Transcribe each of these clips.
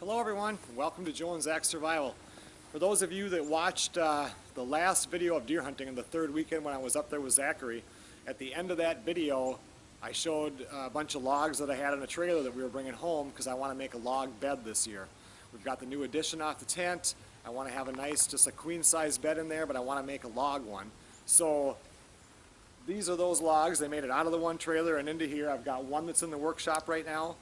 Hello everyone, and welcome to Joe and Zach Survival. For those of you that watched the last video of deer hunting in the third weekend when I was up there with Zachary, at the end of that video I showed a bunch of logs that I had in a trailer that we were bringing home because I want to make a log bed this year. We've got the new addition off the tent. I want to have a nice, just a queen size bed in there, but I want to make a log one. So these are those logs. They made it out of the one trailer and into here. I've got one that's in the workshop right now.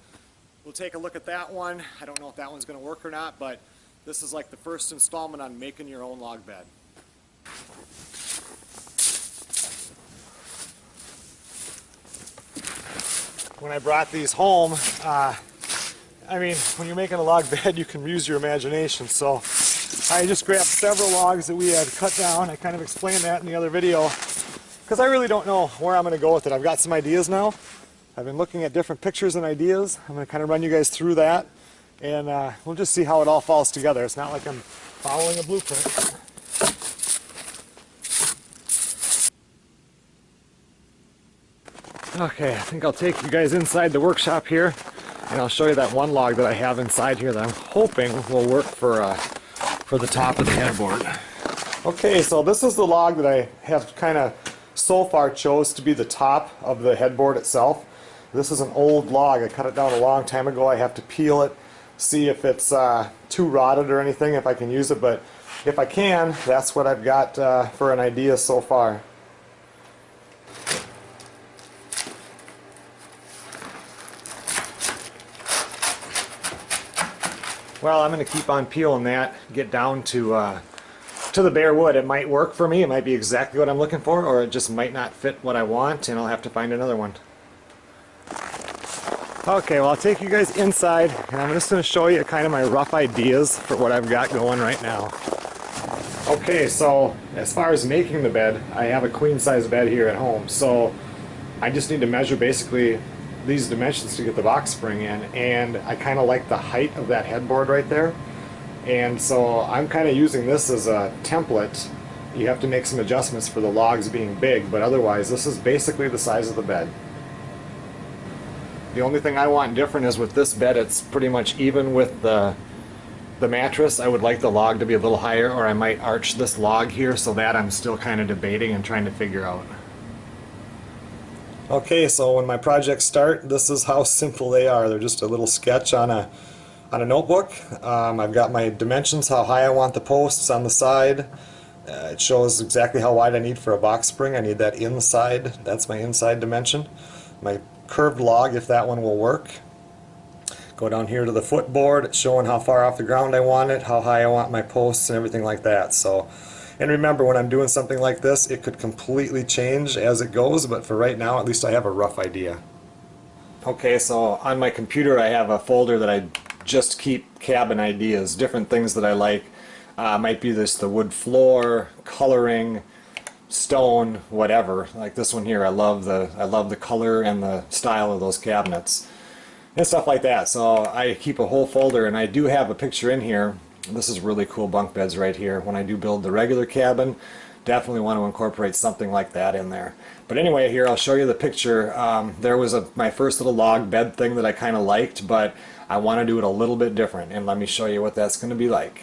We'll take a look at that one. I don't know if that one's going to work or not, but this is like the first installment on making your own log bed. When I brought these home, I mean, when you're making a log bed, you can use your imagination. So I just grabbed several logs that we had cut down. I kind of explained that in the other video because I really don't know where I'm going to go with it. I've got some ideas now. I've been looking at different pictures and ideas. I'm going to kind of run you guys through that, and we'll just see how it all falls together. It's not like I'm following a blueprint. Okay, I think I'll take you guys inside the workshop here, and I'll show you that one log that I have inside here that I'm hoping will work for the top of the headboard. Okay, so this is the log that I have kind of so far chose to be the top of the headboard itself. This is an old log. I cut it down a long time ago. I have to peel it, see if it's too rotted or anything, if I can use it, but if I can, that's what I've got for an idea so far. Well, I'm going to keep on peeling that, get down to the bare wood. It might work for me. It might be exactly what I'm looking for, or it just might not fit what I want, and I'll have to find another one. Okay, well, I'll take you guys inside, and I'm just going to show you kind of my rough ideas for what I've got going right now. Okay, so as far as making the bed, I have a queen size bed here at home, so I just need to measure basically these dimensions to get the box spring in, and I kind of like the height of that headboard right there, and so I'm kind of using this as a template. You have to make some adjustments for the logs being big, but otherwise this is basically the size of the bed. The only thing I want different is with this bed, it's pretty much even with the mattress. I would like the log to be a little higher, or I might arch this log here, so that I'm still kind of debating and trying to figure out. Okay, so when my projects start, this is how simple they are. They're just a little sketch on a notebook. I've got my dimensions, how high I want the posts on the side. It shows exactly how wide I need for a box spring. I need that inside. That's my inside dimension. My curved log, if that one will work. Go down here to the footboard. It's showing how far off the ground I want it, how high I want my posts, and everything like that. So, and remember, when I'm doing something like this, it could completely change as it goes, but for right now, at least I have a rough idea. Okay, so on my computer I have a folder that I just keep cabin ideas, different things that I like. Might be the wood floor, coloring, stone, whatever. Like this one here, I love the color and the style of those cabinets and stuff like that. So I keep a whole folder, and I do have a picture in here. This is really cool bunk beds right here. When I do build the regular cabin, definitely want to incorporate something like that in there. But anyway, here I'll show you the picture. There was my first little log bed thing that I kind of liked, but I want to do it a little bit different, and let me show you what that's going to be like.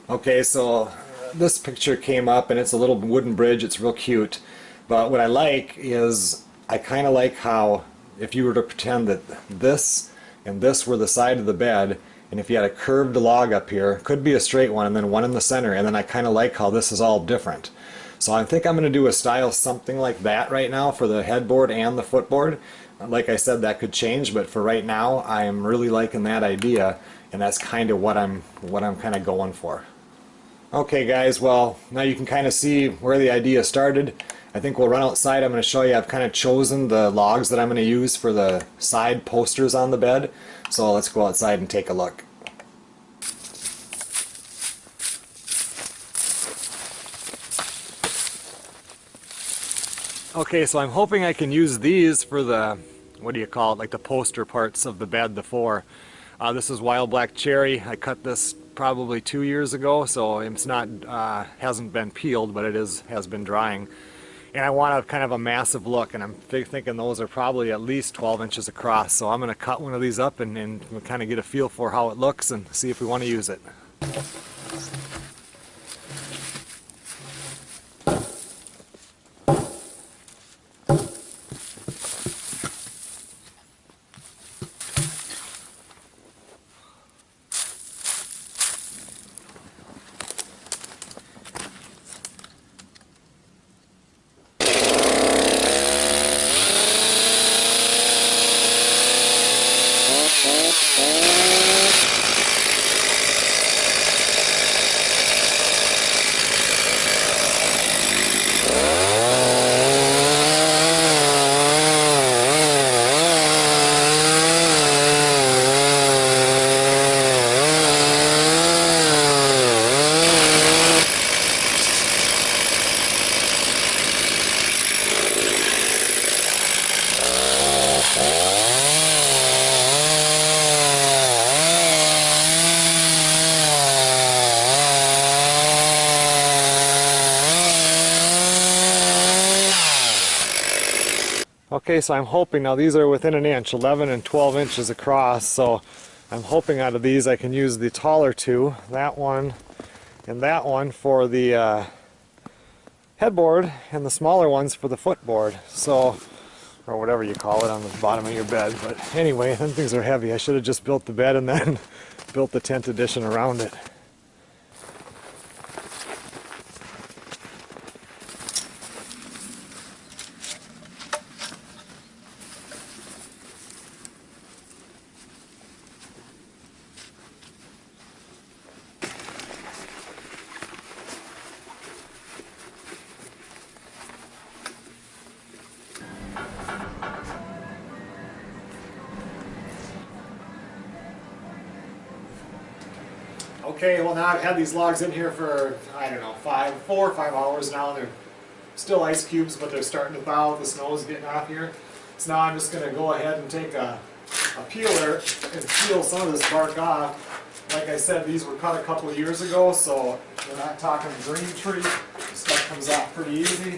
Okay, so this picture came up, and it's a little wooden bridge. It's real cute, but what I like is I kind of like how if you were to pretend that this and this were the side of the bed, and if you had a curved log up here, could be a straight one and then one in the center, and then I kind of like how this is all different. So I think I'm going to do a style something like that right now for the headboard and the footboard. Like I said, that could change, but for right now I'm really liking that idea, and that's kind of what I'm kind of going for. Okay guys, well, now you can kind of see where the idea started. I think we'll run outside. I'm going to show you, I've kind of chosen the logs that I'm going to use for the side posters on the bed. So let's go outside and take a look. Okay, so I'm hoping I can use these for the, what do you call it, like the poster parts of the bed, the four. This is wild black cherry. I cut this probably 2 years ago, so it's not hasn't been peeled, but it has been drying. and I want a kind of a massive look, and I'm thinking those are probably at least 12 inches across. So I'm going to cut one of these up and kind of get a feel for how it looks and see if we want to use it. Okay, so I'm hoping, now these are within an inch, 11 and 12 inches across, so I'm hoping out of these I can use the taller two, that one and that one, for the headboard, and the smaller ones for the footboard, so, or whatever you call it on the bottom of your bed. But anyway, them things are heavy. I should have just built the bed and then built the tent addition around it. Okay, well now I've had these logs in here for, I don't know, 4 or 5 hours now. They're still ice cubes, but they're starting to thaw. The snow is getting off here. So now I'm just going to go ahead and take a peeler and peel some of this bark off. Like I said, these were cut a couple of years ago, so we're not talking green tree. Stuff comes off pretty easy.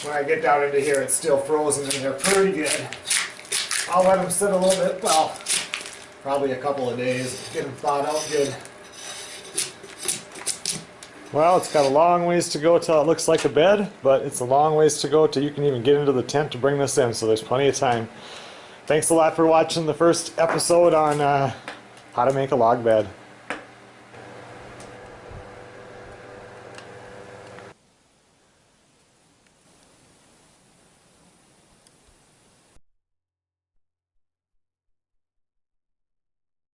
When I get down into here, it's still frozen and they're pretty good. I'll let them sit a little bit, well, probably a couple of days, get them thawed out good. Well, it's got a long ways to go till it looks like a bed, but it's a long ways to go till you can even get into the tent to bring this in, so there's plenty of time. Thanks a lot for watching the first episode on how to make a log bed.